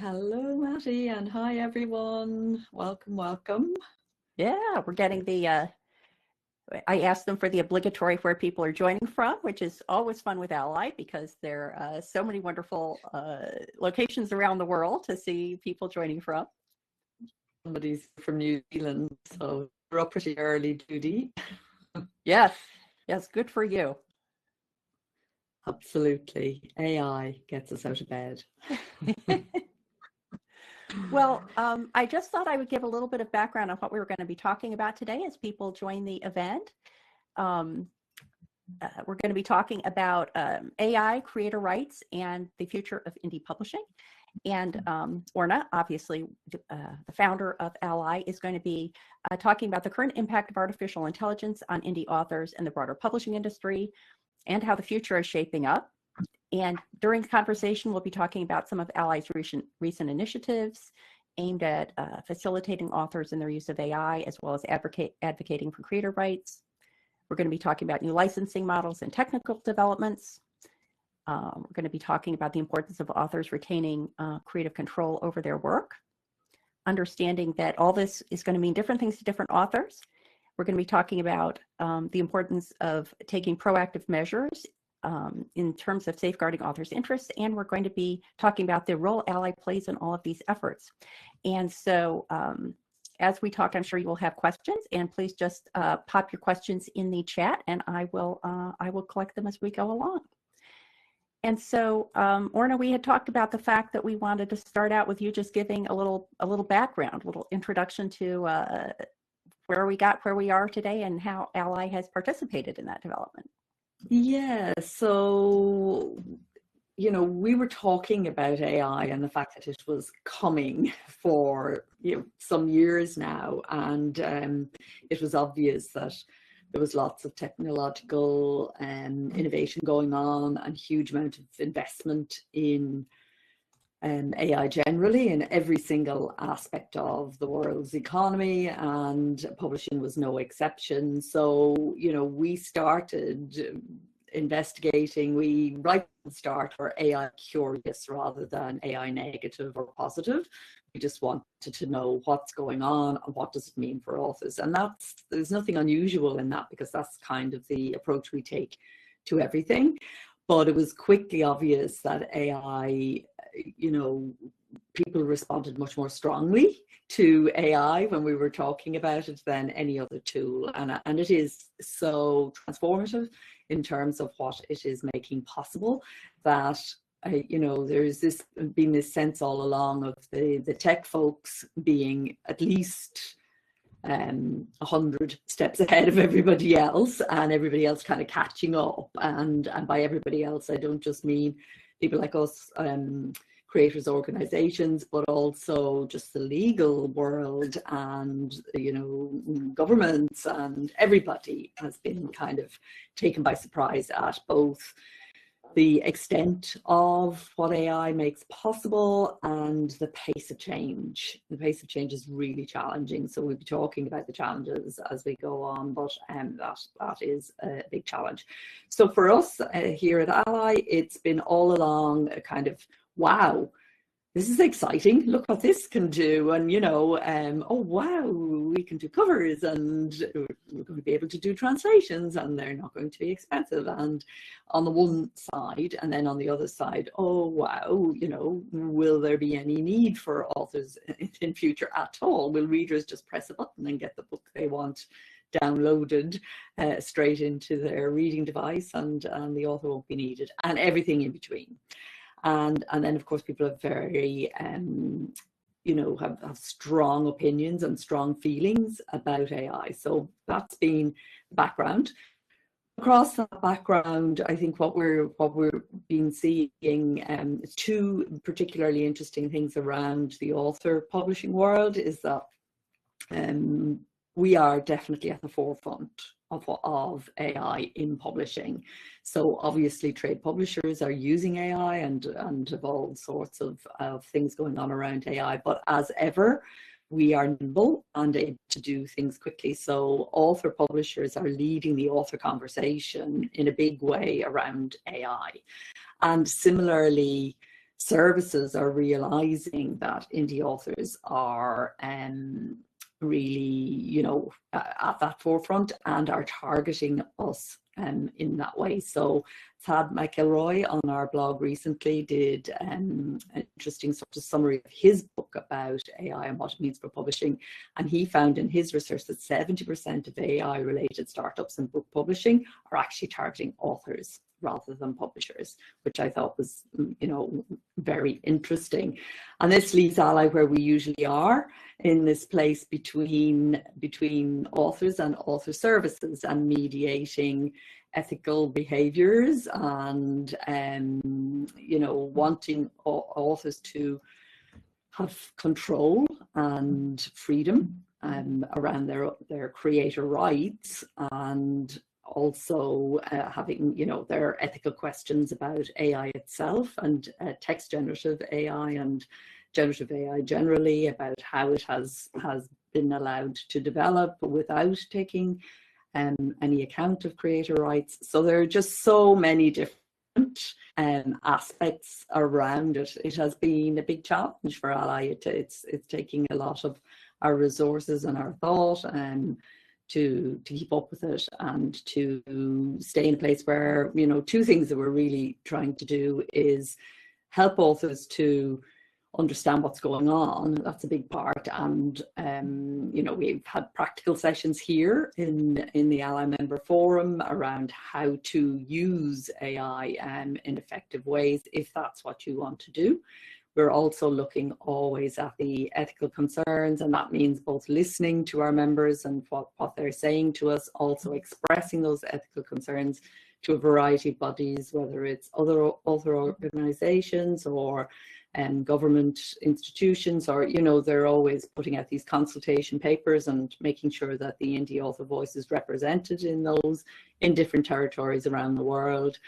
Hello, Matty, and hi, everyone. Welcome, welcome. Yeah, we're getting I asked them for the obligatory where people are joining from, which is always fun with Ally because there are so many wonderful locations around the world to see people joining from. Somebody's from New Zealand, so we're up pretty early, Judy. Yes, yes, good for you. Absolutely. AI gets us out of bed. Well, I just thought I would give a little bit of background on what we were going to be talking about today as people join the event. We're going to be talking about AI, creator rights, and the future of indie publishing. And Orna, obviously the founder of Ally, is going to be talking about the current impact of artificial intelligence on indie authors and the broader publishing industry, and how the future is shaping up. And during the conversation, we'll be talking about some of Ally's recent initiatives aimed at facilitating authors in their use of AI, as well as advocating for creator rights. We're going to be talking about new licensing models and technical developments. We're going to be talking about the importance of authors retaining creative control over their work, understanding that all this is going to mean different things to different authors. We're going to be talking about the importance of taking proactive measures in terms of safeguarding authors' interests, and we're going to be talking about the role Ally plays in all of these efforts. And so as we talk, I'm sure you will have questions, and please just pop your questions in the chat, and I will collect them as we go along. And so, Orna, we had talked about the fact that we wanted to start out with you just giving a little background, a little introduction to where we are today and how Ally has participated in that development. Yeah, so, we were talking about AI and the fact that it was coming for, some years now. And it was obvious that there was lots of technological innovation going on and huge amount of investment in AI generally in every single aspect of the world's economy, and publishing was no exception. So, we started investigating. We right from the start were AI curious rather than AI negative or positive. We just wanted to know what's going on and what does it mean for authors. And there's nothing unusual in that, because that's kind of the approach we take to everything. But it was quickly obvious that AI, people responded much more strongly to AI when we were talking about it than any other tool. And it is so transformative in terms of what it is making possible that, there's been this sense all along of the tech folks being at least 100 steps ahead of everybody else, and everybody else kind of catching up. And by everybody else, I don't just mean people like us, creators organizations, but also just the legal world and, governments, and everybody has been kind of taken by surprise at both the extent of what AI makes possible and the pace of change. The pace of change is really challenging. So we'll be talking about the challenges as we go on, but that is a big challenge. So for us here at Ally, it's been all along a kind of, wow, this is exciting. Look what this can do. And, oh, wow, we can do covers, and we're going to be able to do translations, and they're not going to be expensive. And on the one side, and then on the other side, oh, wow, will there be any need for authors in future at all? Will readers just press a button and get the book they want downloaded straight into their reading device, and the author won't be needed, and everything in between. And then, of course, people are very, have strong opinions and strong feelings about AI. So that's been the background. Across that background, I think what we're been seeing is two particularly interesting things around the author publishing world is that we are definitely at the forefront of AI in publishing. So obviously trade publishers are using AI and have all sorts of things going on around AI. But as ever, we are nimble and able to do things quickly. So author publishers are leading the author conversation in a big way around AI. And similarly, services are realizing that indie authors are really, you know, at that forefront and are targeting us in that way. So Tad McElroy on our blog recently did an interesting sort of summary of his book about AI and what it means for publishing. And he found in his research that 70% of AI related startups in book publishing are actually targeting authors rather than publishers, which I thought was, you know, very interesting. And this leaves Ally where we usually are, in this place between authors and author services, and mediating ethical behaviors and you know, wanting authors to have control and freedom around their creator rights, and also having, you know, their ethical questions about AI itself and text generative AI and generative AI generally, about how it has been allowed to develop without taking any account of creator rights. So there are just so many different aspects around it. It has been a big challenge for Ally. It's taking a lot of our resources and our thought to keep up with it, and to stay in a place where, you know, two things that we're really trying to do is help authors to understand what's going on. That's a big part. And you know, we've had practical sessions here in the Ally member forum around how to use AI in effective ways, if that's what you want to do. We're also looking always at the ethical concerns, and that means both listening to our members and what they're saying to us, also expressing those ethical concerns to a variety of bodies, whether it's other author organizations or government institutions, or, you know, they're always putting out these consultation papers and making sure that the indie author voice is represented in those in different territories around the world.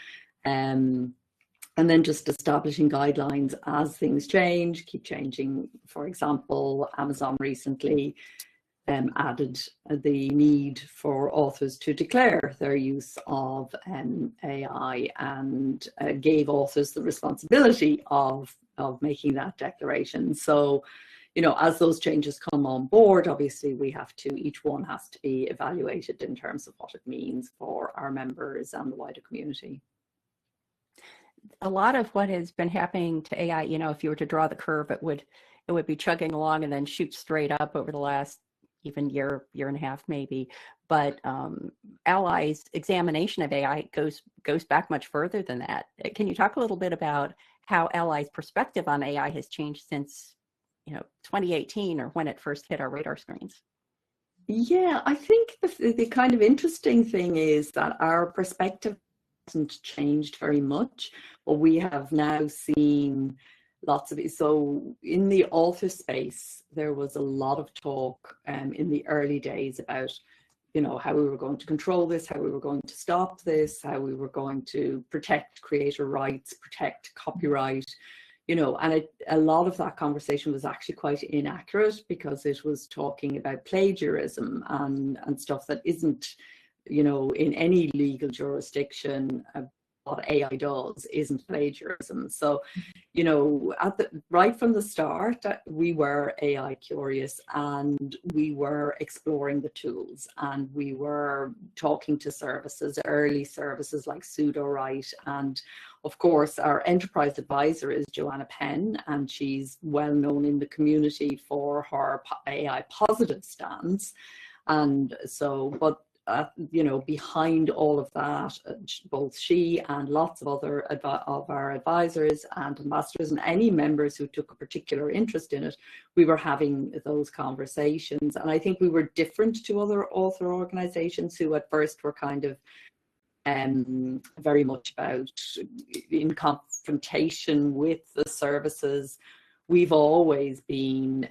And then just establishing guidelines as things change, keep changing. For example, Amazon recently added the need for authors to declare their use of AI, and gave authors the responsibility of making that declaration. So, you know, as those changes come on board, obviously we have to, each one has to be evaluated in terms of what it means for our members and the wider community. A lot of what has been happening to AI, you know, if you were to draw the curve, it would be chugging along and then shoot straight up over the last even year and a half maybe. But Ally's examination of AI goes back much further than that. Can you talk a little bit about how Ally's perspective on AI has changed since, you know, 2018, or when it first hit our radar screens? Yeah, I think the kind of interesting thing is that our perspective hasn't changed very much, but we have now seen lots of it. So in the author space, there was a lot of talk in the early days about, you know, how we were going to control this, how we were going to stop this, how we were going to protect creator rights, protect copyright, you know, and a lot of that conversation was actually quite inaccurate, because it was talking about plagiarism and stuff that isn't, you know, in any legal jurisdiction. What AI does isn't plagiarism. So, you know, right from the start, we were AI curious, and we were exploring the tools, and we were talking to services, early services like Pseudowrite, and of course our enterprise advisor is Joanna Penn, and she's well known in the community for her AI positive stance. And so, but you know, behind all of that, both she and lots of other of our advisors and ambassadors and any members who took a particular interest in it, we were having those conversations. And I think we were different to other author organizations who at first were kind of very much about in confrontation with the services. We've always been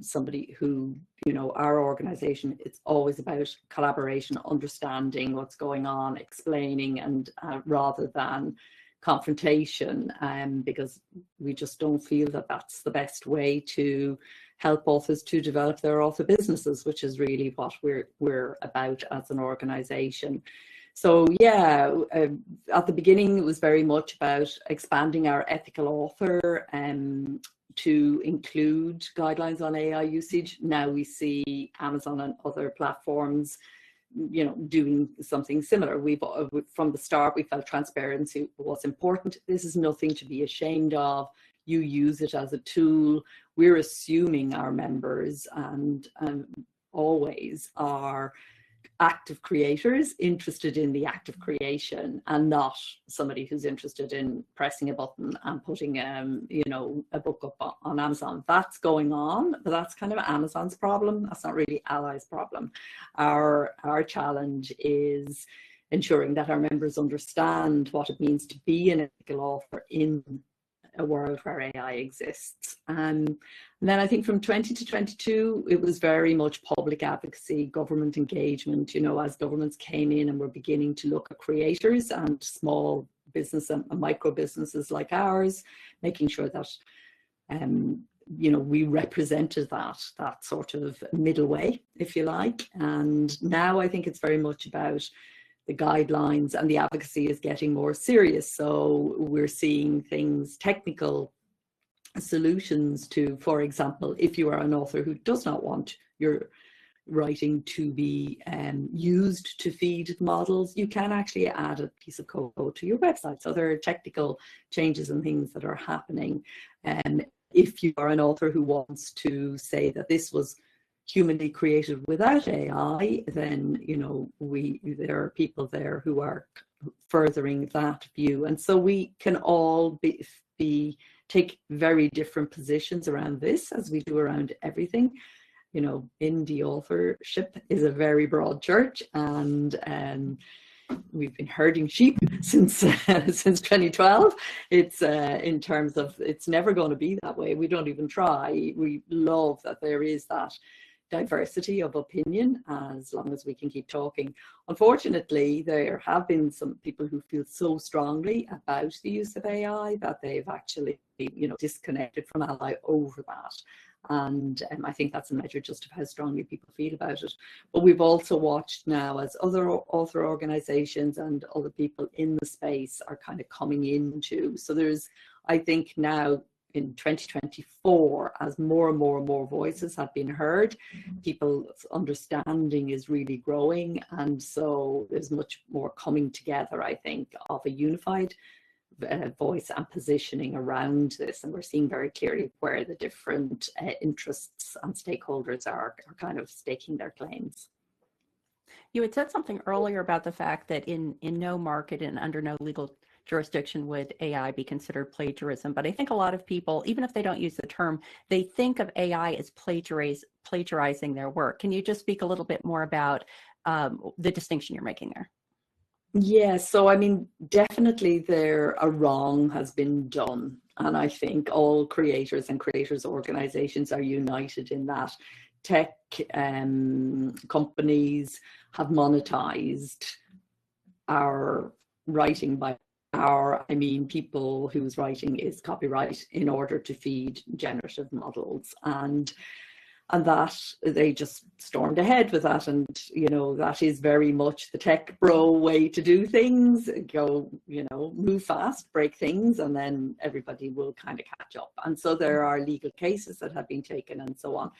somebody who, you know, our organization, it's always about collaboration, understanding what's going on, explaining, and rather than confrontation, because we just don't feel that that's the best way to help authors to develop their author businesses, which is really what we're about as an organization. So yeah, at the beginning it was very much about expanding our ethical author to include guidelines on AI usage. Now we see Amazon and other platforms, you know, doing something similar. We've from the start we felt transparency was important. This is nothing to be ashamed of. You use it as a tool. We're assuming our members and always are active creators interested in the act of creation, and not somebody who's interested in pressing a button and putting you know, a book up on Amazon. That's going on, but that's kind of Amazon's problem. That's not really Ally's problem. Our challenge is ensuring that our members understand what it means to be an ethical author in a world where AI exists. And then I think from 20 to 22, it was very much public advocacy, government engagement, you know, as governments came in and were beginning to look at creators and small business and micro businesses like ours, making sure that, you know, we represented that sort of middle way, if you like. And now I think it's very much about the guidelines, and the advocacy is getting more serious. So we're seeing things, technical solutions to, for example, if you are an author who does not want your writing to be used to feed models, you can actually add a piece of code to your website. So there are technical changes and things that are happening. And if you are an author who wants to say that this was humanly created without AI, then, you know, there are people there who are furthering that view. And so we can all take very different positions around this, as we do around everything. You know, indie authorship is a very broad church, and we've been herding sheep since 2012. It's in terms of, it's never going to be that way. We don't even try. We love that there is that diversity of opinion, as long as we can keep talking. Unfortunately, there have been some people who feel so strongly about the use of AI that they've actually, you know, disconnected from Ally over that. And I think that's a measure just of how strongly people feel about it. But we've also watched now as other author organizations and other people in the space are kind of coming into. So there's, I think now, in 2024, as more and more and more voices have been heard, people's understanding is really growing. And so there's much more coming together, I think, of a unified voice and positioning around this. And we're seeing very clearly where the different interests and stakeholders are kind of staking their claims. You had said something earlier about the fact that in no market and under no legal jurisdiction would AI be considered plagiarism. But I think a lot of people, even if they don't use the term, they think of AI as plagiarizing their work. Can you just speak a little bit more about the distinction you're making there? Yeah, so I mean, definitely a wrong has been done. And I think all creators and creators organizations are united in that. Tech companies have monetized our writing by I mean people whose writing is copyright in order to feed generative models, and that they just stormed ahead with that. And, you know, that is very much the tech bro way to do things. Go, you know, move fast, break things, and then everybody will kind of catch up. And so there are legal cases that have been taken and so on.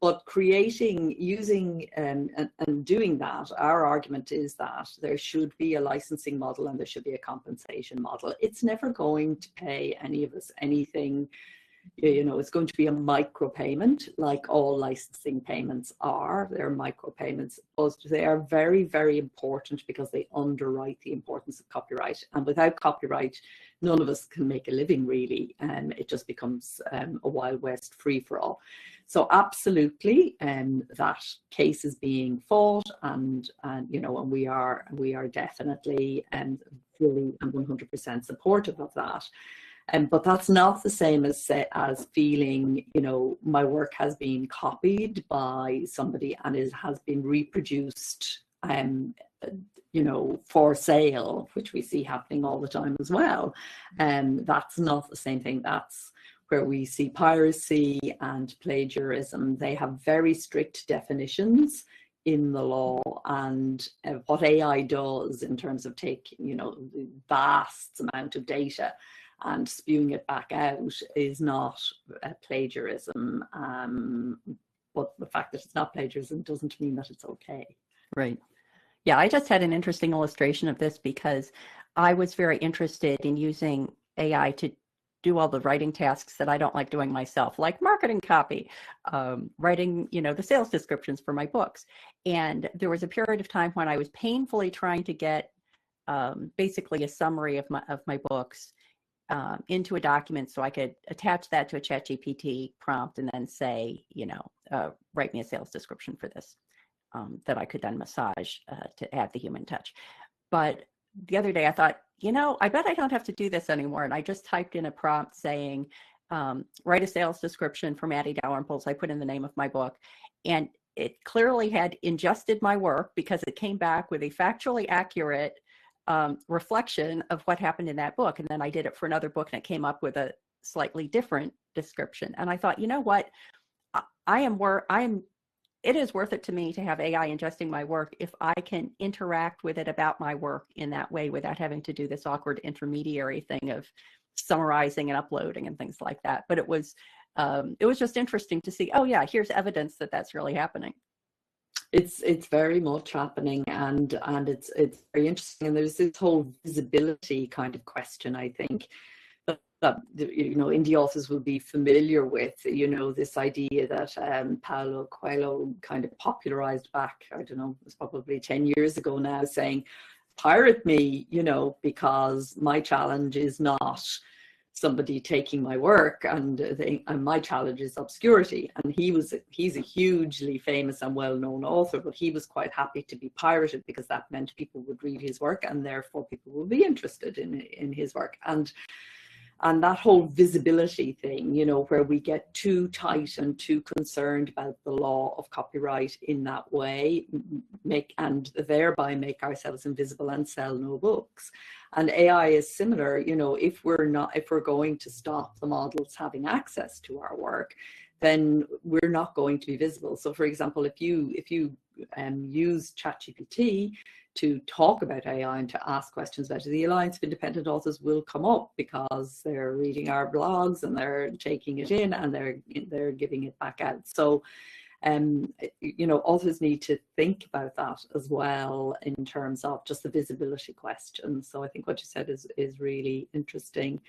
But creating, using and doing that, our argument is that there should be a licensing model and there should be a compensation model. It's never going to pay any of us anything. You know, it's going to be a micro payment, like all licensing payments are. They're micro payments, but they are very, very important because they underwrite the importance of copyright. And without copyright, none of us can make a living, really. It just becomes a Wild West free for all. So absolutely, that case is being fought, and you know, and we are definitely fully and 100% supportive of that. But that's not the same as feeling, you know, my work has been copied by somebody and has been reproduced, you know, for sale, which we see happening all the time as well. That's not the same thing. That's where we see piracy and plagiarism. They have very strict definitions in the law, and what AI does in terms of taking, the vast amount of data and spewing it back out is not plagiarism. But the fact that it's not plagiarism doesn't mean that it's okay. Right. Yeah, I just had an interesting illustration of this because I was very interested in using AI to do all the writing tasks that I don't like doing myself, like marketing copy, writing, the sales descriptions for my books. And there was a period of time when I was painfully trying to get basically a summary of my books into a document so I could attach that to a ChatGPT prompt and then say, write me a sales description for this that I could then massage to add the human touch. But the other day I thought, I bet I don't have to do this anymore. And I just typed in a prompt saying, write a sales description for Matty Dalrymple. So I put in the name of my book, and it clearly had ingested my work because it came back with a factually accurate reflection of what happened in that book. And then I did it for another book and it came up with a slightly different description. And I thought, you know what, it is worth it to me to have AI ingesting my work if I can interact with it about my work in that way without having to do this awkward intermediary thing of summarizing and uploading and things like that. But it was just interesting to see, oh yeah, here's evidence that that's really happening. It's very much happening, and it's very interesting. And there's this whole visibility kind of question, I think, that indie authors will be familiar with, this idea that Paulo Coelho kind of popularized back, I don't know, it was probably 10 years ago now, saying, pirate me, because my challenge is not somebody taking my work, and my challenge is obscurity. And he's a hugely famous and well-known author, but he was quite happy to be pirated because that meant people would read his work and therefore people would be interested in his work. And that whole visibility thing, where we get too tight and too concerned about the law of copyright in that way, and thereby make ourselves invisible and sell no books. And AI is similar, if we're going to stop the models having access to our work, then we're not going to be visible. So for example, if you use ChatGPT to talk about AI and to ask questions about it, the Alliance of Independent Authors will come up because they're reading our blogs and they're taking it in and they're giving it back out. So, authors need to think about that as well in terms of just the visibility question. So I think what you said is really interesting.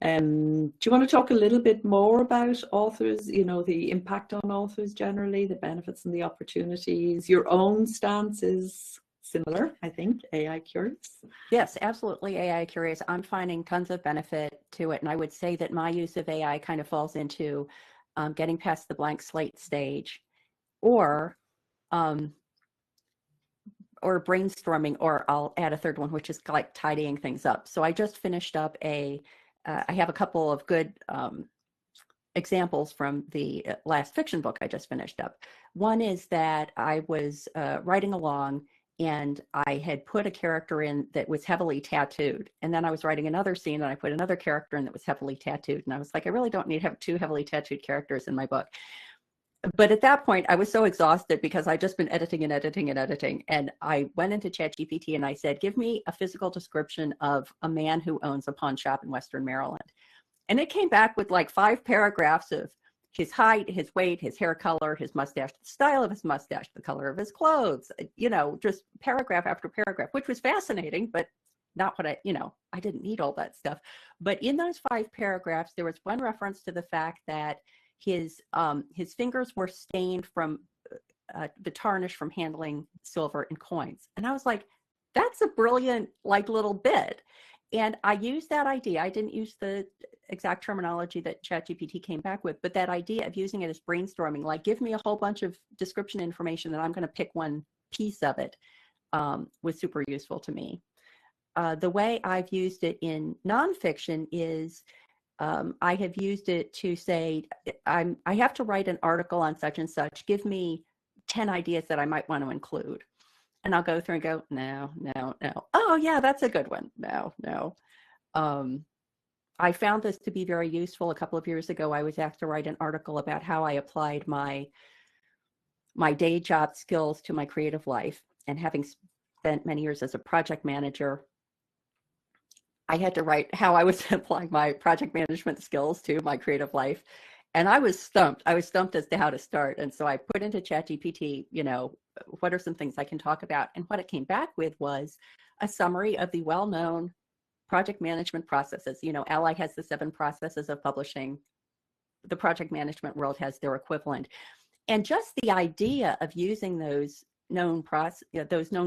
Do you want to talk a little bit more about authors, the impact on authors generally, the benefits and the opportunities? Your own stance is similar, I think, AI curious. Yes, absolutely AI curious. I'm finding tons of benefit to it. And I would say that my use of AI kind of falls into getting past the blank slate stage or brainstorming, or I'll add a third one, which is like tidying things up. So I just finished up I have a couple of good examples from the last fiction book I just finished up. One is that I was writing along and I had put a character in that was heavily tattooed. And then I was writing another scene and I put another character in that was heavily tattooed. And I was like, I really don't need to have two heavily tattooed characters in my book. But at that point, I was so exhausted because I'd just been editing and editing and editing. And I went into ChatGPT and I said, give me a physical description of a man who owns a pawn shop in Western Maryland. And it came back with like 5 paragraphs of his height, his weight, his hair color, his mustache, the style of his mustache, the color of his clothes, just paragraph after paragraph, which was fascinating, but not what I didn't need all that stuff. But in those 5 paragraphs, there was one reference to the fact that his fingers were stained from the tarnish from handling silver and coins. And I was like, that's a brilliant little bit. And I used that idea. I didn't use the exact terminology that ChatGPT came back with, but that idea of using it as brainstorming, like give me a whole bunch of description information and I'm going to pick one piece of it, was super useful to me. The way I've used it in nonfiction is I have used it to say, I have to write an article on such and such. Give me 10 ideas that I might want to include. And I'll go through and go, no. Oh, yeah, that's a good one. No. I found this to be very useful. A couple of years ago, I was asked to write an article about how I applied my my day job skills to my creative life. And having spent many years as a project manager, I had to write how I was applying my project management skills to my creative life. And I was stumped. I was stumped as to how to start. And so I put into ChatGPT, what are some things I can talk about? And what it came back with was a summary of the well-known project management processes. Ally has the 7 processes of publishing. The project management world has their equivalent. And just the idea of using those known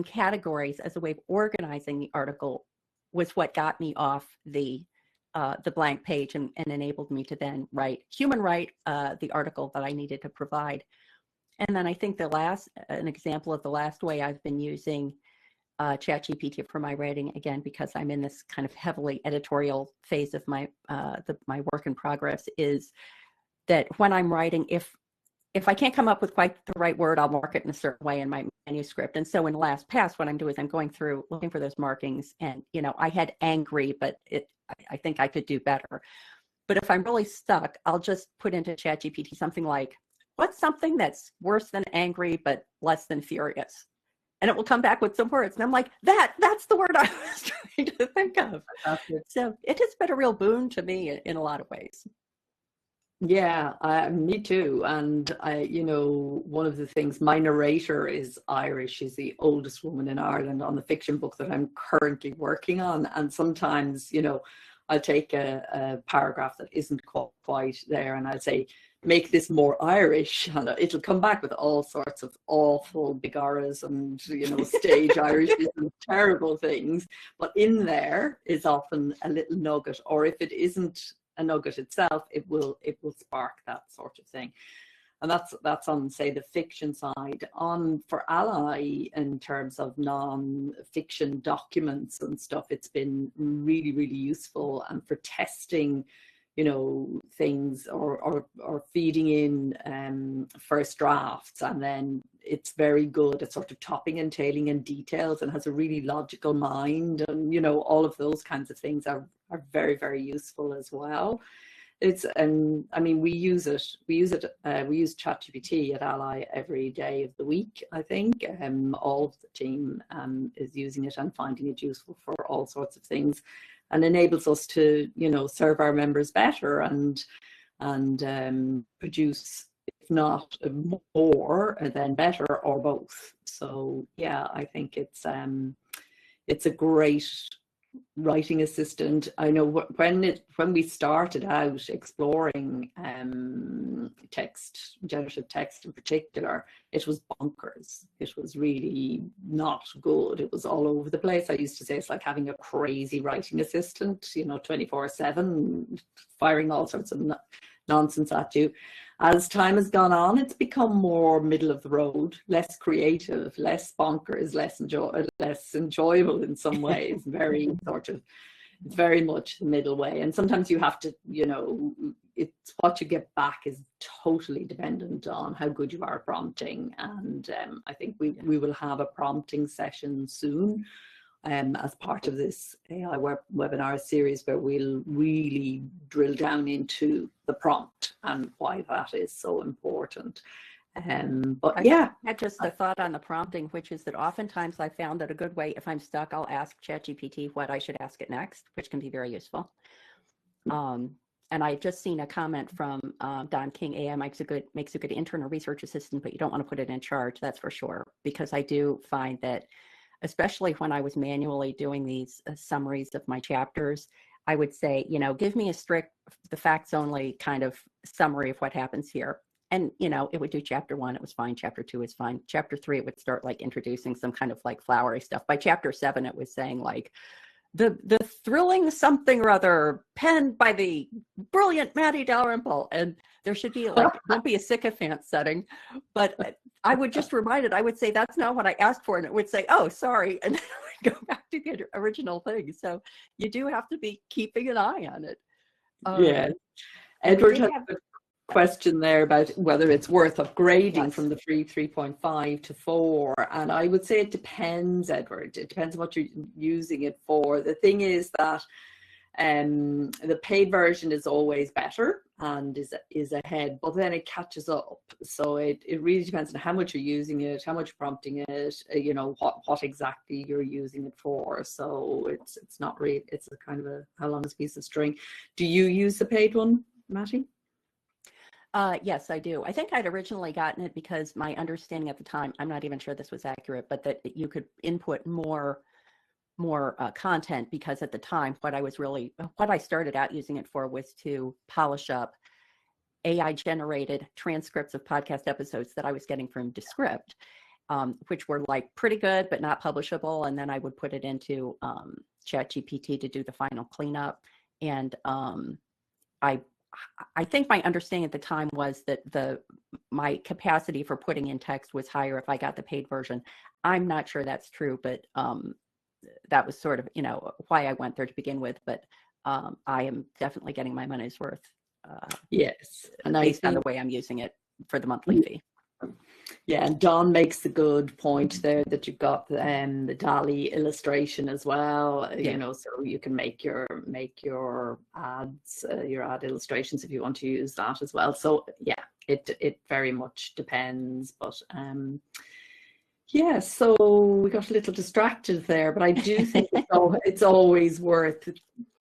categories as a way of organizing the article was what got me off the blank page and enabled me to then write the article that I needed to provide. And then I think an example of the last way I've been using ChatGPT for my writing, again, because I'm in this kind of heavily editorial phase of my work in progress, is that when I'm writing, if I can't come up with quite the right word, I'll mark it in a certain way in my manuscript. And so in LastPass, what I'm doing is I'm going through looking for those markings, and I had angry, but I think I could do better. But if I'm really stuck, I'll just put into ChatGPT something like, what's something that's worse than angry but less than furious? And it will come back with some words. And I'm like, that's the word I was trying to think of. So it has been a real boon to me in a lot of ways. Yeah, me too. And one of the things, my narrator is Irish. She's the oldest woman in Ireland on the fiction book that I'm currently working on. And sometimes, I'll take a paragraph that isn't quite there, and I'll say, make this more Irish, and it'll come back with all sorts of awful bigoras and stage Irish and terrible things. But in there is often a little nugget, or if it isn't a nugget itself, it will spark that sort of thing. And that's on, say, the fiction side. For Ally, in terms of non-fiction documents and stuff, it's been really, really useful. And for testing, things or feeding in first drafts, and then it's very good at sort of topping and tailing in details, and has a really logical mind, and all of those kinds of things are very, very useful as well. It's we use ChatGPT at Ally every day of the week. I think all of the team is using it and finding it useful for all sorts of things, and enables us to serve our members better and produce, if not more, then better, or both. So yeah, I think it's a great writing assistant. I know when we started out exploring generative text in particular, it was bonkers. It was really not good. It was all over the place. I used to say it's like having a crazy writing assistant, 24/7, firing all sorts of nonsense at you. As time has gone on, it's become more middle of the road, less creative, less bonkers, less enjoyable in some ways. It's very much the middle way. And sometimes you have to, it's what you get back is totally dependent on how good you are at prompting. And I think we will have a prompting session soon, as part of this AI webinar series, where we'll really drill down into the prompt and why that is so important. But yeah, I had just a thought on the prompting, which is that oftentimes I found that a good way, if I'm stuck, I'll ask ChatGPT what I should ask it next, which can be very useful. And I just seen a comment from Don King. AI makes a good intern or research assistant, but you don't want to put it in charge, that's for sure, because I do find that, especially when I was manually doing these summaries of my chapters, I would say, give me a strict, the facts only kind of summary of what happens here. And, it would do chapter 1, it was fine. Chapter 2 is fine. Chapter 3, it would start like introducing some kind of like flowery stuff. By chapter 7, it was saying like, the thrilling something or other penned by the brilliant Matty Dalrymple. And there should be won't be a sycophant setting, but I would just remind it, I would say, that's not what I asked for. And it would say, oh, sorry. And then I would go back to the original thing. So you do have to be keeping an eye on it. Yeah. Edward has a question there about whether it's worth upgrading from the free 3.5 to 4. And I would say it depends, Edward. It depends on what you're using it for. The thing is that the paid version is always better. and is ahead, but then it catches up. So it really depends on how much you're using it, how much prompting it, you know, what exactly you're using it for. So it's not really, it's a kind of a how long is a piece of string. Do you use the paid one, Matty? Yes, I do. I think I'd originally gotten it because my understanding at the time, I'm not even sure this was accurate, but that you could input more content, because at the time what I started out using it for was to polish up AI generated transcripts of podcast episodes that I was getting from Descript, which were like pretty good but not publishable, and then I would put it into ChatGPT to do the final cleanup. And I think my understanding at the time was that my capacity for putting in text was higher if I got the paid version. I'm not sure that's true, but that was sort of, you know, why I went there to begin with. But I am definitely getting my money's worth. Yes, and based on the way I'm using it for the monthly fee. Yeah, and Don makes a good point there that you've got the DALL-E illustration as well. Yeah. You know, so you can make your ads, your ad illustrations if you want to use that as well. So yeah, it very much depends. But yeah, so we got a little distracted there, but I do think it's always worth,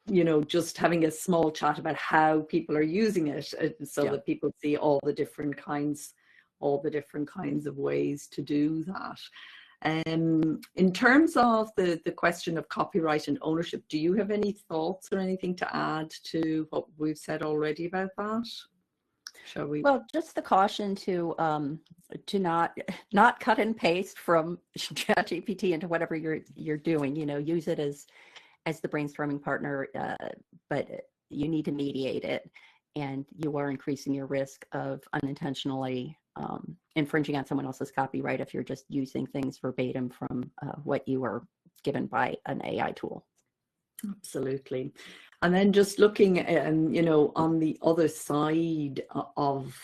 you know, just having a small chat about how people are using it, so that people see all the different kinds of ways to do that. In terms of the question of copyright and ownership, do you have any thoughts or anything to add to what we've said already about that? Shall we? Well, just the caution to not cut and paste from ChatGPT into whatever you're doing. You know, use it as the brainstorming partner, but you need to mediate it, and you are increasing your risk of unintentionally infringing on someone else's copyright if you're just using things verbatim from what you were given by an AI tool. Absolutely. And then just looking at, you know, on the other side of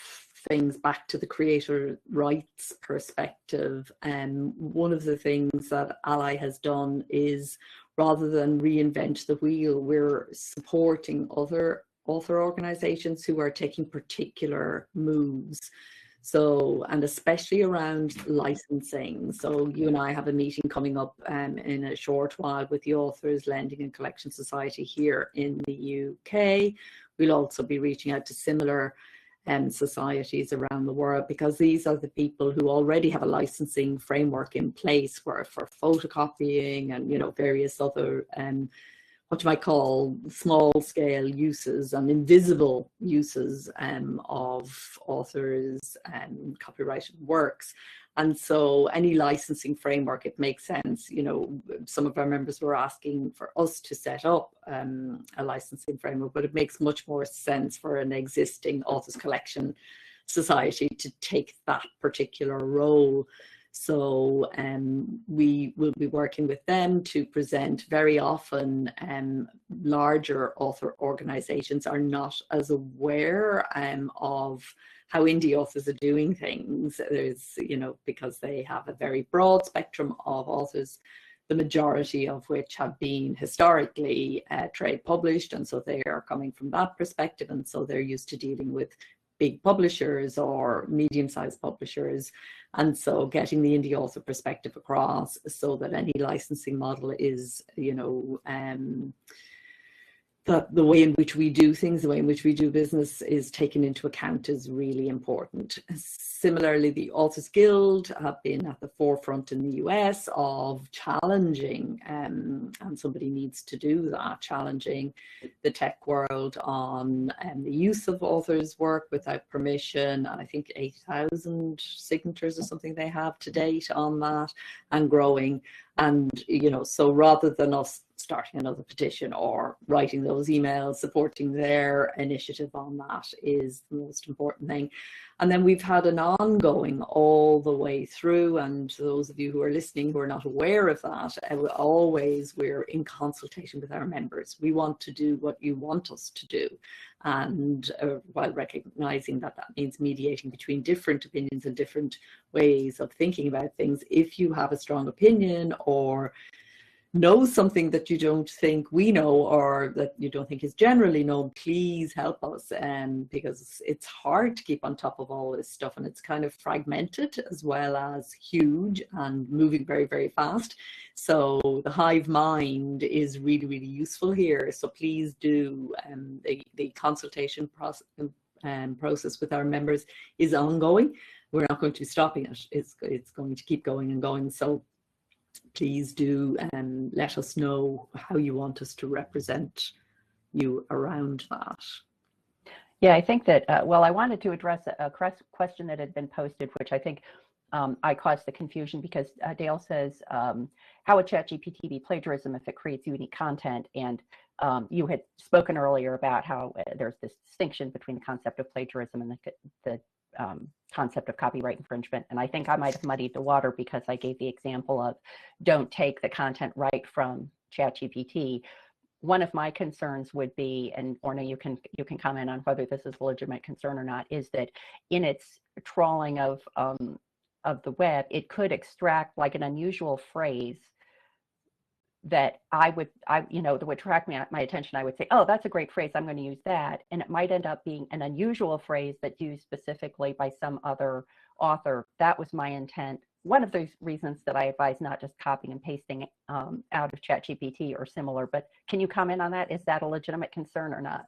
things, back to the creator rights perspective, one of the things that Ally has done is, rather than reinvent the wheel, we're supporting other author organizations who are taking particular moves. So, and especially around licensing. So you and I have a meeting coming up in a short while with the Authors Lending and Collection Society here in the UK. We'll also be reaching out to similar societies around the world, because these are the people who already have a licensing framework in place for photocopying and, you know, various other what you might call small scale uses and invisible uses of authors and copyrighted works. And so any licensing framework, it makes sense. You know, some of our members were asking for us to set up a licensing framework, but it makes much more sense for an existing authors collection society to take that particular role. So we will be working with them to present. Very often larger author organizations are not as aware of how indie authors are doing things. There's, you know, because they have a very broad spectrum of authors, the majority of which have been historically trade published, and so they are coming from that perspective, and so they're used to dealing with big publishers or medium-sized publishers. And so getting the indie author perspective across so that any licensing model is, you know, the way in which we do things, the way in which we do business is taken into account is really important. Similarly, the Authors Guild have been at the forefront in the US of challenging, and somebody needs to do that, challenging the tech world on the use of authors' work without permission. And I think 8,000 signatures or something they have to date on that, and growing. And, you know, so rather than us starting another petition or writing those emails supporting their initiative on that is the most important thing. And then we've had an ongoing all the way through, and those of you who are listening who are not aware of that, always we're in consultation with our members. We want to do what you want us to do, and while recognizing that that means mediating between different opinions and different ways of thinking about things. If you have a strong opinion or knows something that you don't think we know, or that you don't think is generally known, please help us, because it's hard to keep on top of all this stuff, and it's kind of fragmented as well as huge and moving very, very fast. So the hive mind is really, really useful here. So please do. The consultation process with our members is ongoing. We're not going to be stopping it. It's going to keep going and going. So please do let us know how you want us to represent you around that. Yeah, I think that, well, I wanted to address a question that had been posted, which I think I caused the confusion, because Dale says, how would ChatGPT be plagiarism if it creates unique content? And you had spoken earlier about how there's this distinction between the concept of plagiarism and the concept of copyright infringement. And I think I might have muddied the water, because I gave the example of don't take the content right from ChatGPT. One of my concerns would be, and Orna, you can comment on whether this is a legitimate concern or not, is that in its trawling of the web, it could extract like an unusual phrase that that would attract my attention. I would say, oh, that's a great phrase, I'm going to use that. And it might end up being an unusual phrase that's used specifically by some other author. That was my intent. One of those reasons that I advise not just copying and pasting out of ChatGPT or similar, but can you comment on that? Is that a legitimate concern or not?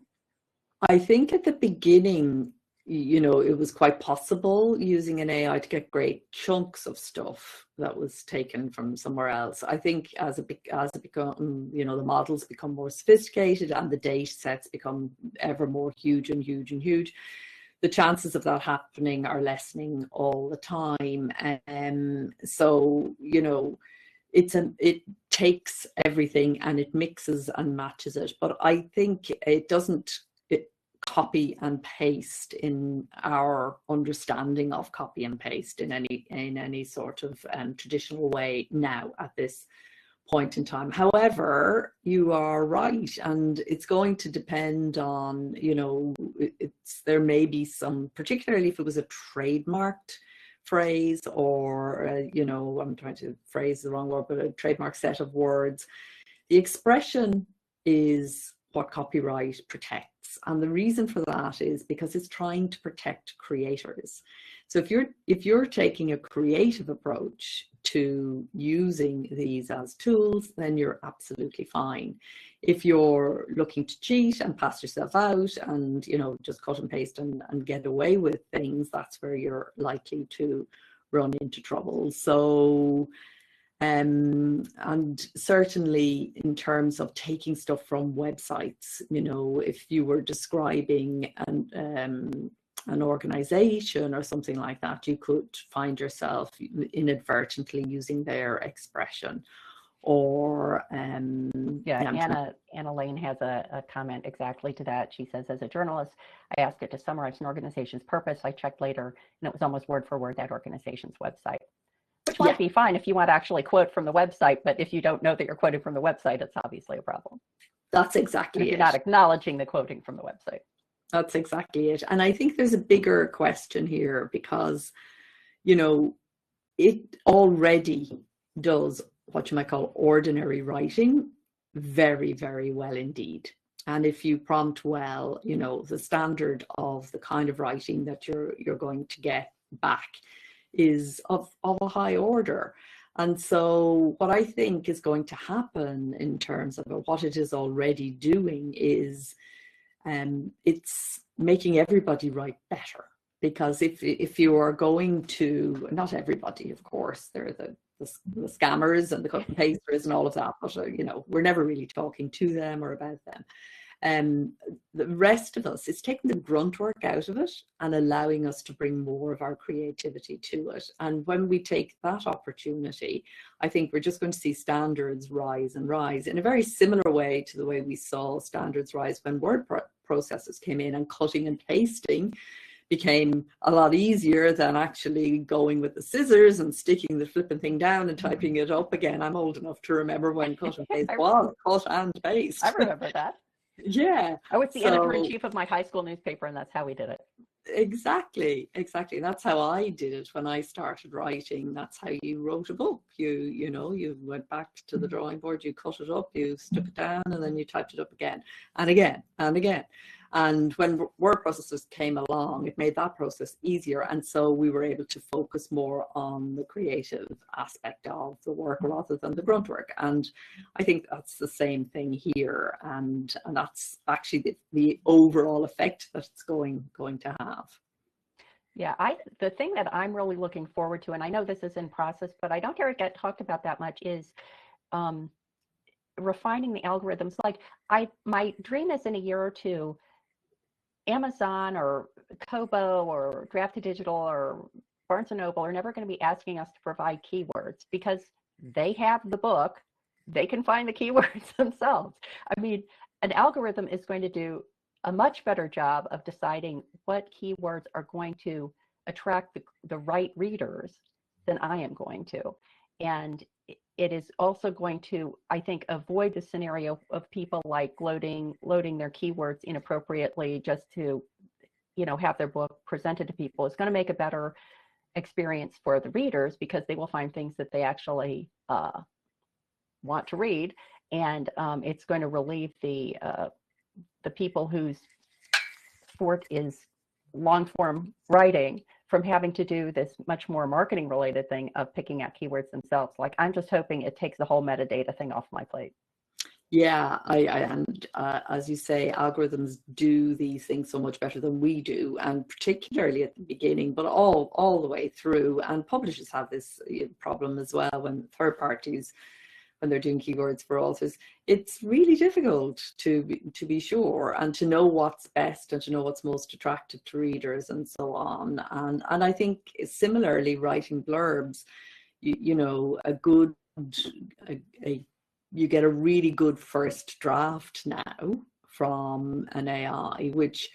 I think at the beginning, it was quite possible using an AI to get great chunks of stuff that was taken from somewhere else. I think as it become, the models become more sophisticated and the data sets become ever more huge and huge and huge, the chances of that happening are lessening all the time. So, it takes everything and it mixes and matches it. But I think it doesn't copy and paste in our understanding of copy and paste in any sort of traditional way now at this point in time. However, you are right, and it's going to depend on, there may be some, particularly if it was a trademarked phrase, or I'm trying to phrase the wrong word, but a trademark set of words. The expression is what copyright protects, and the reason for that is because it's trying to protect creators. So if you're taking a creative approach to using these as tools, then you're absolutely fine. If you're looking to cheat and pass yourself out and just cut and paste and get away with things, that's where you're likely to run into trouble. So and certainly in terms of taking stuff from websites, if you were describing an organization or something like that, you could find yourself inadvertently using their expression. Or Anna Lane has a comment exactly to that. She says, as a journalist, I asked it to summarize an organization's purpose. I checked later and it was almost word for word that organization's website, which might be fine if you want to actually quote from the website, but if you don't know that you're quoting from the website, it's obviously a problem. That's exactly it. You're not acknowledging the quoting from the website. That's exactly it. And I think there's a bigger question here, because, it already does what you might call ordinary writing very, very well indeed. And if you prompt well, the standard of the kind of writing that you're going to get back is of a high order. And so what I think is going to happen in terms of what it is already doing is it's making everybody write better. Because if you are going to, not everybody, of course, there are the scammers and the cut and pasters and all of that, but we're never really talking to them or about them. The rest of us, it's taking the grunt work out of it and allowing us to bring more of our creativity to it. And when we take that opportunity, I think we're just going to see standards rise and rise in a very similar way to the way we saw standards rise when word processors came in and cutting and pasting became a lot easier than actually going with the scissors and sticking the flipping thing down and typing it up again. I'm old enough to remember when cut and paste was cut and paste. I remember that. Yeah. I was the editor-in-chief of my high school newspaper, and that's how we did it. Exactly, exactly. That's how I did it when I started writing. That's how you wrote a book. You know, you went back to the drawing board, you cut it up, you stuck it down, and then you typed it up again and again and again. And when word processors came along, it made that process easier. And so we were able to focus more on the creative aspect of the work rather than the grunt work. And I think that's the same thing here. And that's actually the overall effect that it's going to have. Yeah, the thing that I'm really looking forward to, and I know this is in process, but I don't hear it get talked about that much, is refining the algorithms. Like my dream is in a year or two, Amazon or Kobo or Draft to Digital or Barnes and Noble are never going to be asking us to provide keywords because they have the book. They can find the keywords themselves. I mean, an algorithm is going to do a much better job of deciding what keywords are going to attract the right readers than I am going to. And it is also going to, I think, avoid the scenario of people like loading their keywords inappropriately just to, have their book presented to people. It's going to make a better experience for the readers because they will find things that they actually want to read, and it's going to relieve the people whose sport is long form writing from having to do this much more marketing related thing of picking out keywords themselves. Like, I'm just hoping it takes the whole metadata thing off my plate. Yeah, and as you say, algorithms do these things so much better than we do, and particularly at the beginning, but all the way through. And publishers have this problem as well when third parties, when they're doing keywords for authors, it's really difficult to be sure and to know what's best and to know what's most attractive to readers and so on. And I think similarly, writing blurbs, you know, you get a really good first draft now from an AI, which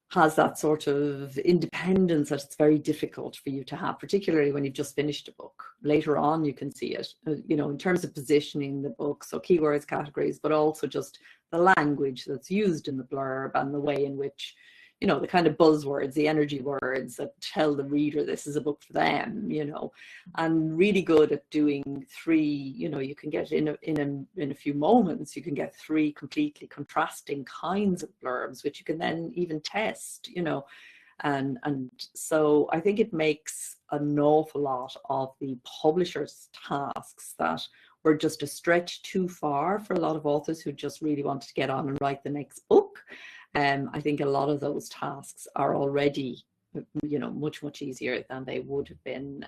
has that sort of independence that it's very difficult for you to have, particularly when you've just finished a book. Later on, you can see it, in terms of positioning the book, so keywords, categories, but also just the language that's used in the blurb and the way in which, the kind of buzzwords, the energy words that tell the reader this is a book for them, and really good at doing three, you can get in a few moments, you can get three completely contrasting kinds of blurbs, which you can then even test, and so I think it makes an awful lot of the publishers' tasks that were just a stretch too far for a lot of authors who just really wanted to get on and write the next book. I think a lot of those tasks are already, much, much easier than they would have been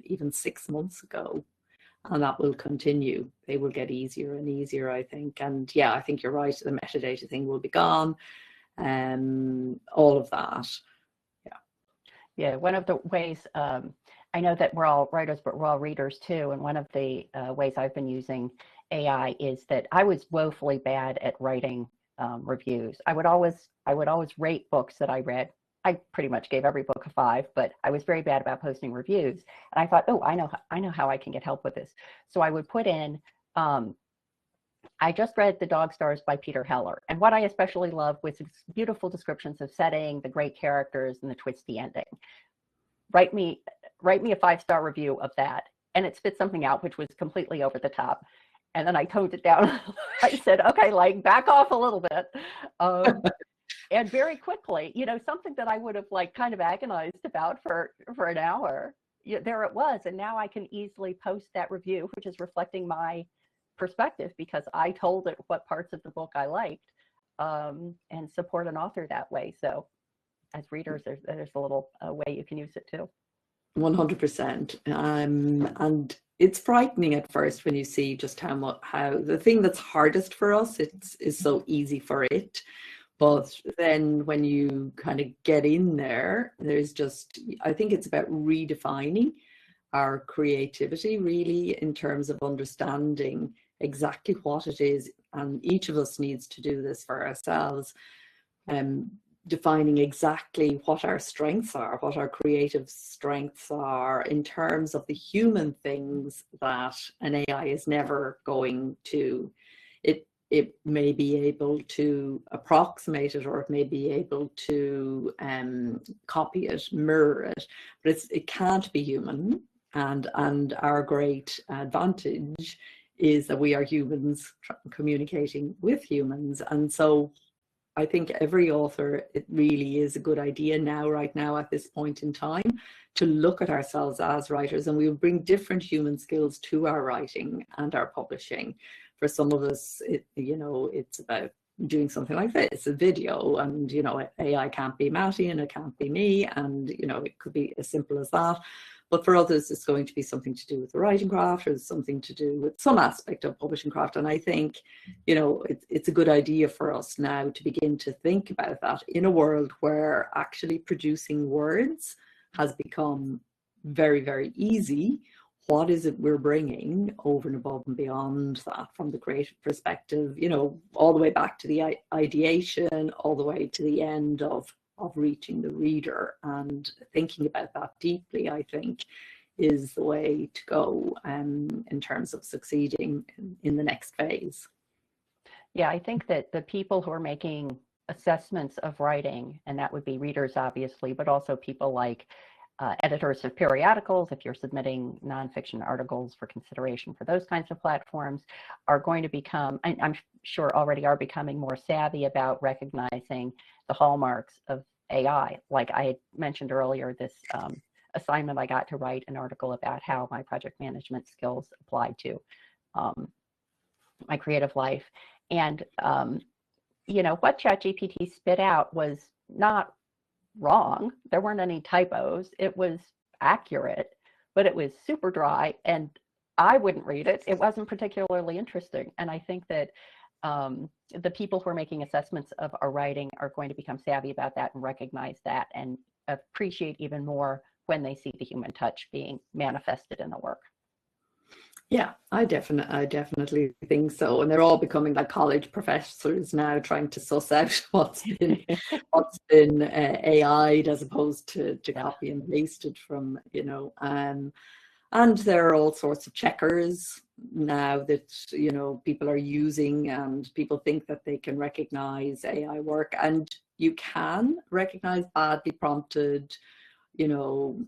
even 6 months ago. And that will continue. They will get easier and easier, I think. And yeah, I think you're right. The metadata thing will be gone. All of that. Yeah. Yeah. One of the ways, I know that we're all writers, but we're all readers too. And one of the ways I've been using AI is that I was woefully bad at writing reviews. I would always rate books that I read. I pretty much gave every book a 5, but I was very bad about posting reviews. And I thought, oh, I know how I can get help with this. So I would put in, I just read The Dog Stars by Peter Heller. And what I especially loved was its beautiful descriptions of setting, the great characters, and the twisty ending. Write me a 5-star review of that. And it spit something out, which was completely over the top. And then I toned it down. I said, okay, like back off a little bit. And very quickly, something that I would have like kind of agonized about for an hour, there it was. And now I can easily post that review, which is reflecting my perspective because I told it what parts of the book I liked, and support an author that way. So as readers, there's a little way you can use it too. 100%. And it's frightening at first when you see just how the thing that's hardest for us is so easy for it. But then when you kind of get in there, I think it's about redefining our creativity really in terms of understanding exactly what it is. And each of us needs to do this for ourselves. Defining exactly what our strengths are, what our creative strengths are in terms of the human things that an AI is never going to. it may be able to approximate it, or it may be able to copy it, mirror it, but it can't be human. And our great advantage is that we are humans communicating with humans. And so I think every author, it really is a good idea now, right now, at this point in time, to look at ourselves as writers, and we will bring different human skills to our writing and our publishing. For some of us, it's about doing something like this, a video, and, AI can't be Matty and it can't be me, and, it could be as simple as that. But for others, it's going to be something to do with the writing craft, or something to do with some aspect of publishing craft. And I think, it's a good idea for us now to begin to think about that in a world where actually producing words has become very, very easy. What is it we're bringing over and above and beyond that from the creative perspective, all the way back to the ideation, all the way to the end of reaching the reader, and thinking about that deeply, I think, is the way to go in terms of succeeding in the next phase. Yeah, I think that the people who are making assessments of writing, and that would be readers, obviously, but also people like editors of periodicals, if you're submitting nonfiction articles for consideration for those kinds of platforms, are going to become, I'm sure already are becoming, more savvy about recognizing the hallmarks of AI. Like I had mentioned earlier, this assignment I got to write an article about how my project management skills apply to my creative life. And, what ChatGPT spit out was not wrong. There weren't any typos. It was accurate, but it was super dry, and I wouldn't read it. It wasn't particularly interesting. And I think that the people who are making assessments of our writing are going to become savvy about that and recognize that, and appreciate even more when they see the human touch being manifested in the work. Yeah, I definitely think so. And they're all becoming like college professors now, trying to suss out what's been AI'd as opposed to copy and pasted from, and there are all sorts of checkers now that, people are using, and people think that they can recognize AI work, and you can recognize badly prompted,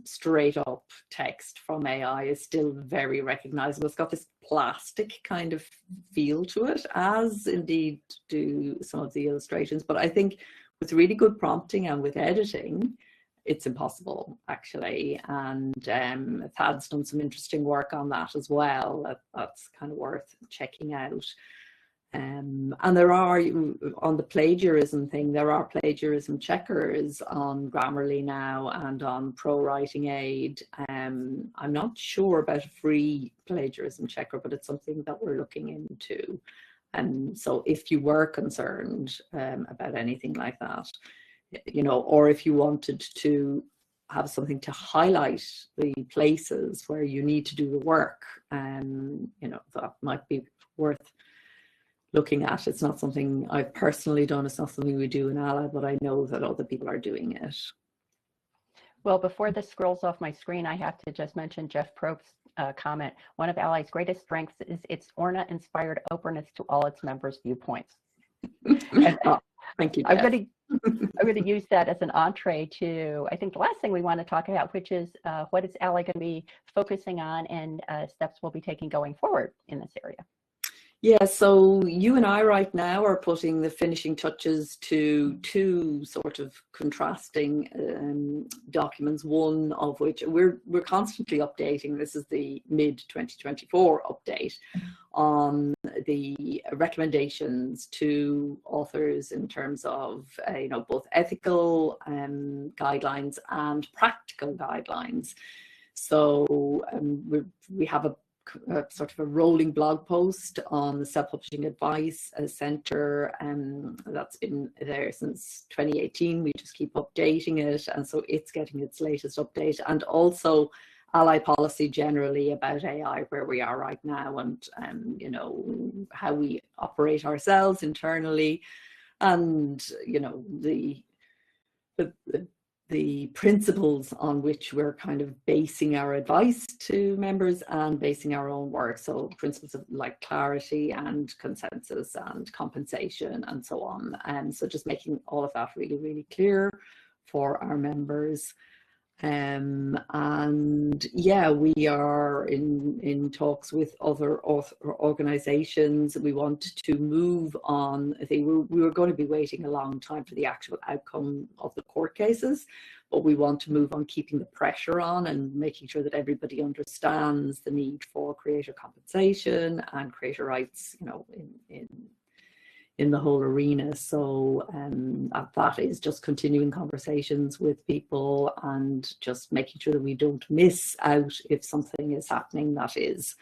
straight up text from AI is still very recognizable. It's got this plastic kind of feel to it, as indeed do some of the illustrations. But I think with really good prompting and with editing, it's impossible, actually. And Thad's done some interesting work on that as well. That's kind of worth checking out. And there are, on the plagiarism thing, there are plagiarism checkers on Grammarly now and on Pro Writing Aid. I'm not sure about a free plagiarism checker, but it's something that we're looking into. And so if you were concerned about anything like that, or if you wanted to have something to highlight the places where you need to do the work, that might be worth looking at. It's not something I've personally done. It's not something we do in ALA, but I know that other people are doing it. Well, before this scrolls off my screen, I have to just mention Jeff Probst's comment. One of ALA's greatest strengths is its Orna-inspired openness to all its members' viewpoints. And, thank you, Jeff. I'm going to use that as an entree to, I think, the last thing we want to talk about, which is what is ALA going to be focusing on, and steps we'll be taking going forward in this area. Yeah, so you and I right now are putting the finishing touches to two sort of contrasting documents, one of which we're constantly updating. This is the mid-2024 update on the recommendations to authors in terms of both ethical guidelines and practical guidelines. So we have a sort of a rolling blog post on the Self-Publishing Advice Centre, that's been there since 2018. We just keep updating it, and so it's getting its latest update. And also ALA policy generally about AI, where we are right now, and how we operate ourselves internally, and the the principles on which we're kind of basing our advice to members and basing our own work. So principles of like clarity and consensus and compensation and so on. And so just making all of that really, really clear for our members. And yeah, we are in talks with other organizations. We want to move on. I think we were going to be waiting a long time for the actual outcome of the court cases, but we want to move on keeping the pressure on and making sure that everybody understands the need for creator compensation and creator rights, you know, in the whole arena. So that is just continuing conversations with people and just making sure that we don't miss out if something is happening that is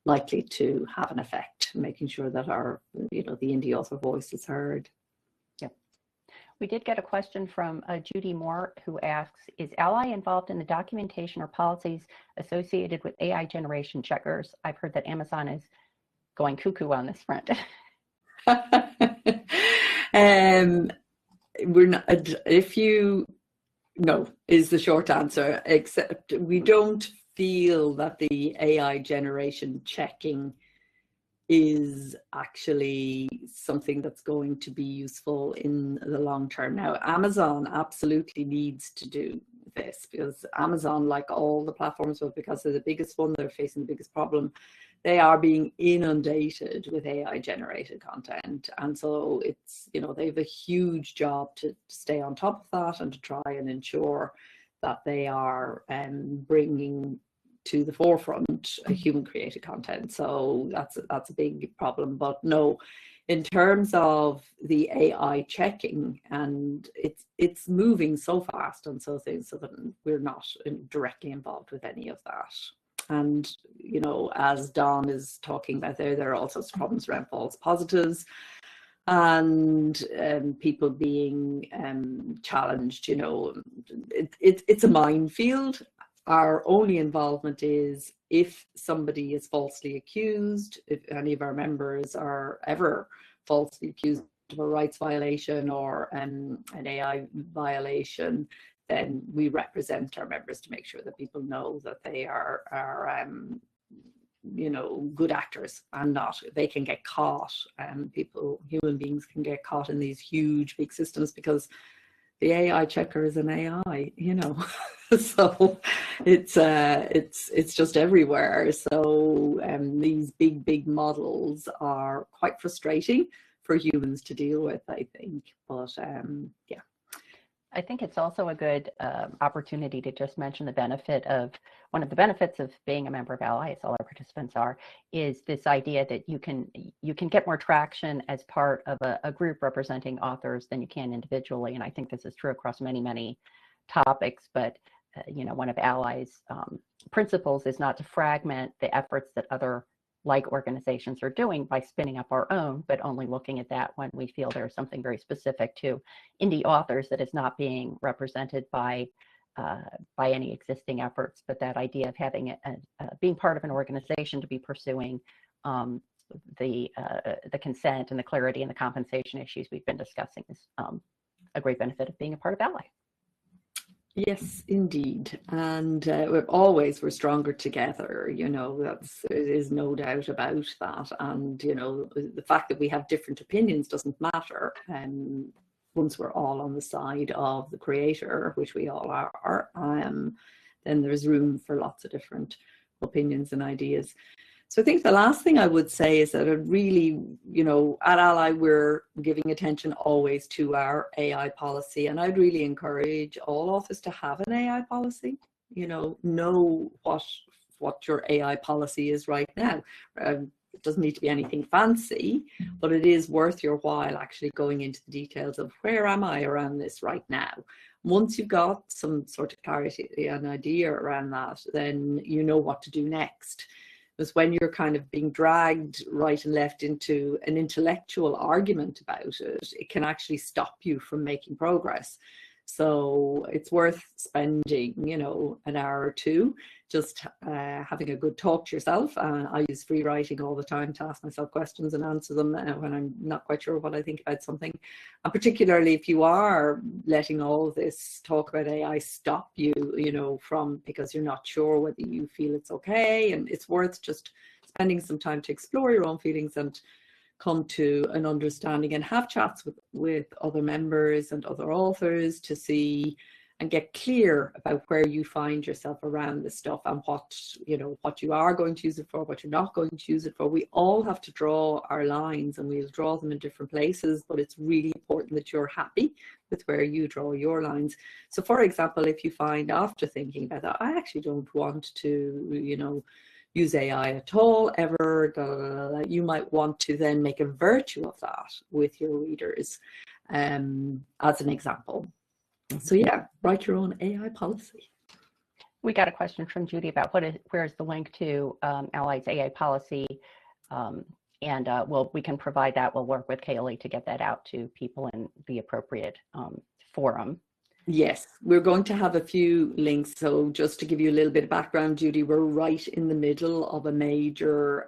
likely to have an effect, making sure that our, you know, the indie author voice is heard. Yep. We did get a question from Judy Moore, who asks, is Ally involved in the documentation or policies associated with AI generation checkers? I've heard that Amazon is going cuckoo on this front. We're not, if you no is the short answer, except we don't feel that the AI generation checking is actually something that's going to be useful in the long term. Now, Amazon absolutely needs to do this, because Amazon, like all the platforms, but because they're the biggest one, they're facing the biggest problem. They are being inundated with AI generated content. And so it's, you know, they have a huge job to stay on top of that and to try and ensure that they are bringing to the forefront human created content. So that's a big problem. But no, in terms of the AI checking, and it's moving so fast and so things, so that we're not directly involved with any of that. And, you know, as Don is talking about there are all sorts of problems around false positives and people being challenged. You know, it's a minefield. Our only involvement is if somebody is falsely accused, if any of our members are ever falsely accused of a rights violation or an AI violation, then we represent our members to make sure that people know that they are you know, good actors and not, they can get caught, and human beings can get caught in these huge big systems because the AI checker is an AI, you know. So it's just everywhere. So these big models are quite frustrating for humans to deal with, I think. But yeah. I think it's also a good opportunity to just mention the benefit of, one of the benefits of being a member of Ally, as all our participants are, is this idea that you can get more traction as part of a group representing authors than you can individually. And I think this is true across many topics. But you know, one of Ally's principles is not to fragment the efforts that other like organizations are doing by spinning up our own, but only looking at that when we feel there's something very specific to indie authors that is not being represented by any existing efforts. But that idea of having being part of an organization to be pursuing the consent and the clarity and the compensation issues we've been discussing is a great benefit of being a part of Ally. Yes, indeed. And we're stronger together, you know, there is no doubt about that. And, you know, the fact that we have different opinions doesn't matter. And once we're all on the side of the creator, which we all are, then there's room for lots of different opinions and ideas. So I think the last thing I would say is that it really, you know, at Ally, we're giving attention always to our AI policy. And I'd really encourage all authors to have an AI policy, you know what your AI policy is right now. It doesn't need to be anything fancy, but it is worth your while actually going into the details of where am I around this right now. Once you've got some sort of clarity and idea around that, then you know what to do next. Because when you're kind of being dragged right and left into an intellectual argument about it, it can actually stop you from making progress. So it's worth spending, you know, an hour or two just having a good talk to yourself. I use free writing all the time to ask myself questions and answer them when I'm not quite sure what I think about something. And particularly if you are letting all this talk about AI stop you, you know, from because you're not sure whether you feel it's okay, and it's worth just spending some time to explore your own feelings and come to an understanding and have chats with other members and other authors to see and get clear about where you find yourself around this stuff and what, you know, what you are going to use it for, what you're not going to use it for. We all have to draw our lines, and we'll draw them in different places, but it's really important that you're happy with where you draw your lines. So for example, if you find after thinking about that, I actually don't want to, you know, use AI at all, ever, you might want to then make a virtue of that with your readers, as an example. So yeah, write your own AI policy. We got a question from Judy about where's the link to Ally's AI policy, and we can provide that. We'll work with Kaylee to get that out to people in the appropriate forum. Yes, we're going to have a few links. So just to give you a little bit of background, Judy, we're right in the middle of a major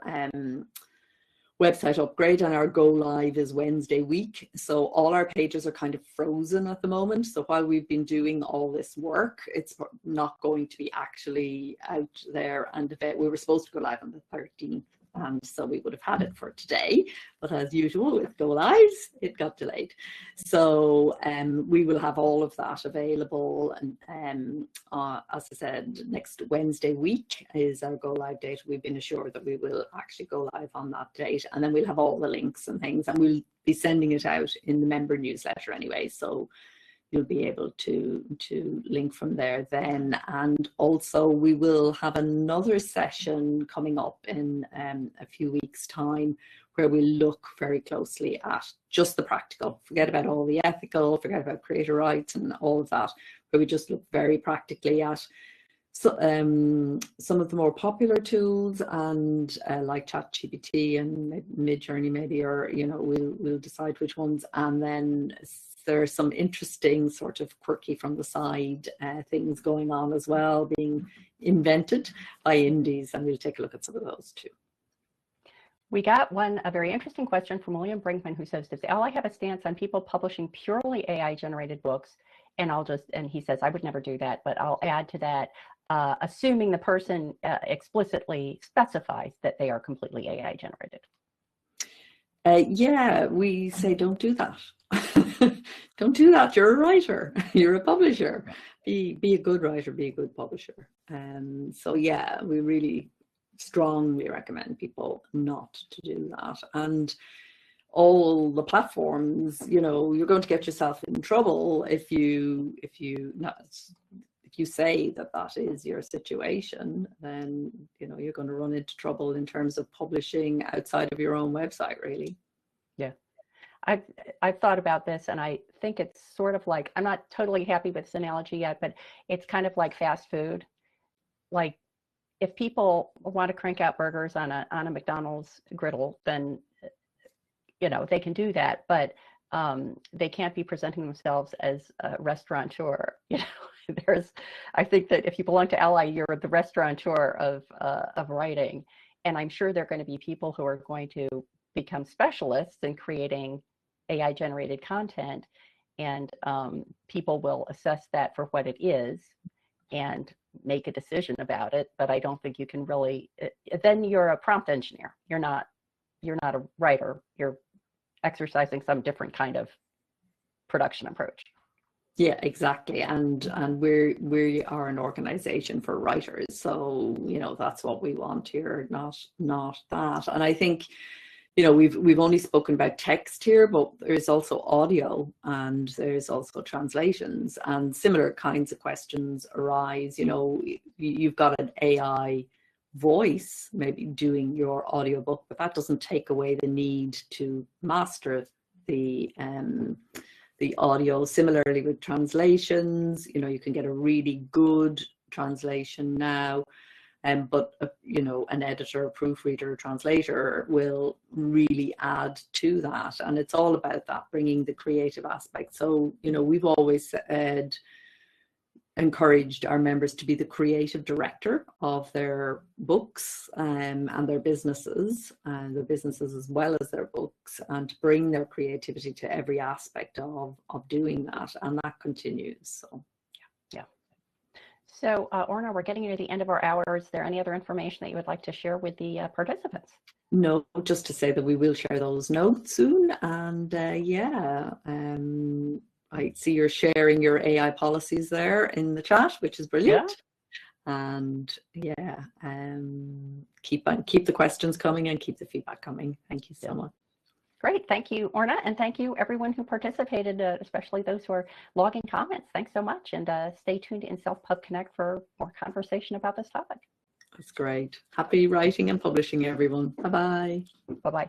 website upgrade, and our go live is Wednesday week. So all our pages are kind of frozen at the moment. So while we've been doing all this work, it's not going to be actually out there. And we were supposed to go live on the 13th. And so we would have had it for today, but as usual with go lives, it got delayed. So we will have all of that available. And as I said, next Wednesday week is our go live date. We've been assured that we will actually go live on that date, and then we'll have all the links and things, and we'll be sending it out in the member newsletter anyway. So you'll be able to link from there then. And also we will have another session coming up in a few weeks' time where we look very closely at just the practical. Forget about all the ethical, forget about creator rights and all of that, where we just look very practically at some of the more popular tools, and like ChatGPT and Midjourney maybe, or, you know, we'll decide which ones. And then there are some interesting sort of quirky from the side things going on as well, being invented by indies, and we'll take a look at some of those too. We got a very interesting question from William Brinkman, who says, does Ally have a stance on people publishing purely AI generated books? And he says, I would never do that, but I'll add to that, assuming the person explicitly specifies that they are completely AI generated. Yeah, we say don't do that. Don't do that. You're a writer. You're a publisher. Be a good writer. Be a good publisher. So yeah, we really strongly recommend people not to do that. And all the platforms, you know, you're going to get yourself in trouble if you say that is your situation. Then, you know, you're going to run into trouble in terms of publishing outside of your own website, really. Yeah. I've thought about this, and I think it's sort of like, I'm not totally happy with this analogy yet, but it's kind of like fast food. Like, if people want to crank out burgers on a McDonald's griddle, then, you know, they can do that, but they can't be presenting themselves as a restaurateur. You know, I think that if you belong to Ally, you're the restaurateur of writing, and I'm sure there are going to be people who are going to become specialists in creating AI generated content, and people will assess that for what it is and make a decision about it. But I don't think you can really, then you're a prompt engineer. You're not a writer. You're exercising some different kind of production approach. Yeah, exactly. And we are an organization for writers. So, you know, that's what we want here, not that. And I think, you know, we've only spoken about text here, but there's also audio, and there's also translations, and similar kinds of questions arise. You know, you've got an AI voice maybe doing your audiobook, but that doesn't take away the need to master the audio. Similarly with translations, you know, you can get a really good translation now. but you know, an editor, proofreader, translator will really add to that. And it's all about that, bringing the creative aspect. So, you know, we've always encouraged our members to be the creative director of their books and their businesses as well as their books, and to bring their creativity to every aspect of doing that, and that continues. So yeah. So Orna, we're getting near the end of our hour. Is there any other information that you would like to share with the participants? No, just to say that we will share those notes soon, and I see you're sharing your AI policies there in the chat, which is brilliant. Yeah. And keep the questions coming and keep the feedback coming. Thank you so much. Great. Thank you, Orna. And thank you, everyone who participated, especially those who are logging comments. Thanks so much. And stay tuned in Self-Pub Connect for more conversation about this topic. That's great. Happy writing and publishing, everyone. Bye-bye. Bye-bye.